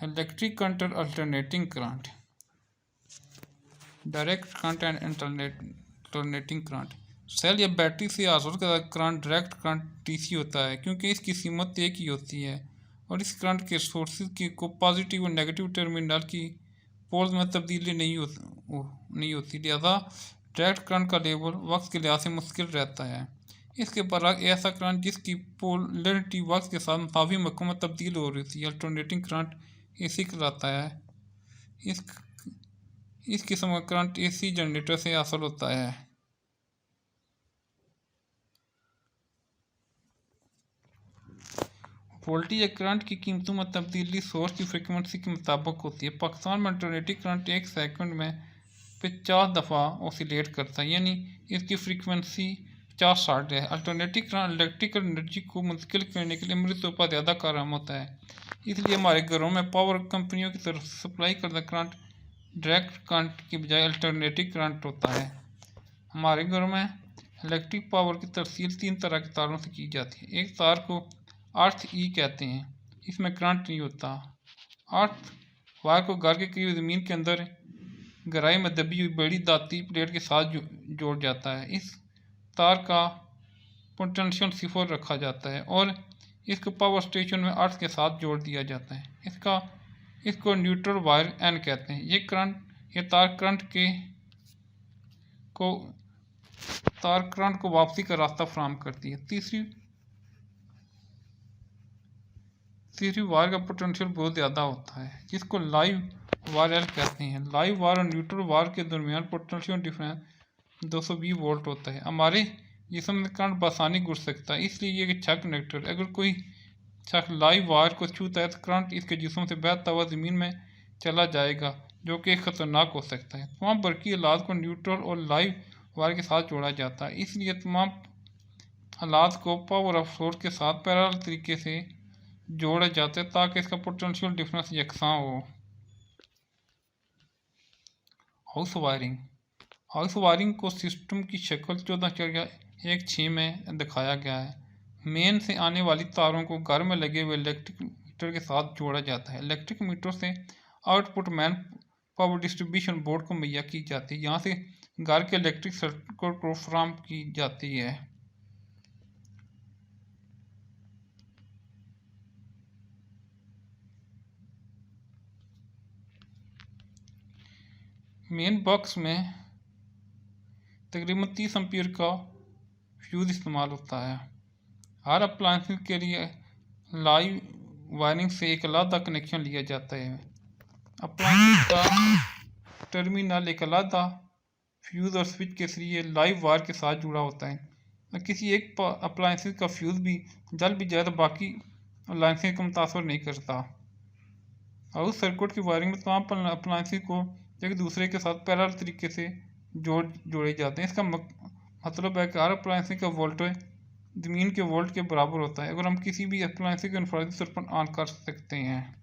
Electric current और alternating current, direct current and alternating current. Cell या battery से हासिल का करंट डायरेक्ट करंट डीसी होता है क्योंकि इसकी सीमत एक ही होती है और इस करंट के सोर्सेज को पॉजिटिव और नेगेटिव टर्मिनल की पोल्स में तब्दीली नहीं होती, लिहाजा डायरेक्ट करंट का लेवल वक्त के लिहाज से मुश्किल रहता है। इसके बरअक्स ऐसा करंट जिसकी पोलरिटी वक्त के साथ मुताबिक मकाम में तब्दील हो रही थी अल्टरनेटिंग करंट एसी कहलाता है। इस किस्म का करंट एसी जनरेटर से हासिल होता है। वोल्टेज या करंट की कीमतों में तब्दीली सोर्स की फ्रिक्वेंसी के मुताबिक होती है। पाकिस्तान में अल्टरनेटिव करंट 1 सेकंड में 50 दफ़ा ऑसिलेट करता है, यानी इसकी फ्रीक्वेंसी 50-60 है। अल्टरनेटिव करंट इलेक्ट्रिकल एनर्जी को मुंतकिल करने के लिए अमली तौर पर ज़्यादा कारगर होता है, इसलिए हमारे घरों में पावर कंपनियों की तरफ से सप्लाई करदा करंट डायरेक्ट करंट की बजाय अल्टरनेटिव करंट होता है। हमारे घरों में इलेक्ट्रिक पावर की तरसील 3 तरह के तारों से की जाती है। एक तार को अर्थ ई कहते हैं, इसमें करंट नहीं होता। अर्थ वायर को घर के करीब ज़मीन के अंदर गहराई में दबी हुई बड़ी दाती प्लेट के साथ जोड़ जाता है। इस तार का पोटेंशियल 0 रखा जाता है और इसको पावर स्टेशन में अर्थ के साथ जोड़ दिया जाता है। इसको न्यूट्रल वायर एन कहते हैं। ये तार करंट को वापसी का रास्ता फराहम करती है। तीसरी वायर का पोटेंशियल बहुत ज़्यादा होता है, जिसको लाइव वायर कहते हैं। लाइव वायर और न्यूट्रल वायर के दरमियान पोटेंशियल डिफरेंस 220 वोल्ट होता है। हमारे जिस्म में करंट बसानी घुस सकता है, इसलिए ये अच्छा कनेक्टर। अगर कोई शख्स लाइव वायर को छूता है तो करंट इसके जिस्म से बहता हुआ ज़मीन में चला जाएगा, जो कि ख़तरनाक हो सकता है। तमाम बरकी आलात को न्यूट्रल और लाइव वायर के साथ जोड़ा जाता है, इसलिए तमाम आलात को पावर ऑफ सोर्स के साथ पैरेलल तरीके से जोड़े जाते हैं ताकि इसका पोटेंशियल डिफरेंस यकसां हो। हाउस वायरिंग को सिस्टम की शक्ल 14.16 में दिखाया गया है। मेन से आने वाली तारों को घर में लगे हुए इलेक्ट्रिक मीटर के साथ जोड़ा जाता है। इलेक्ट्रिक मीटर से output man power distribution board को मुहैया की जाती है, यहाँ से घर के इलेक्ट्रिक सर्किट को फराहम की जाती है। मेन बॉक्स में तकरीबन 30 एम्पीयर का फ्यूज इस्तेमाल होता है। हर अप्लायंस के लिए लाइव वायरिंग से एक अलग कनेक्शन लिया जाता है। अप्लायंस का टर्मिनल एक अलग फ्यूज और स्विच के जरिए लाइव वायर के साथ जुड़ा होता है। किसी एक अप्लायंस का फ्यूज भी जल भी जाए तो बाकी अप्लायंस को मुतासर नहीं करता। हाउस सर्किट की वायरिंग में तमाम अप्लायंस को एक दूसरे के साथ पैरेलल तरीके से जोड़े जाते हैं। इसका मतलब है कि हर अप्लायंस का वोल्टेज ज़मीन के वोल्ट के बराबर होता है। अगर हम किसी भी अप्लायंस को इन्फ्रारेड तौर पर ऑन कर सकते हैं।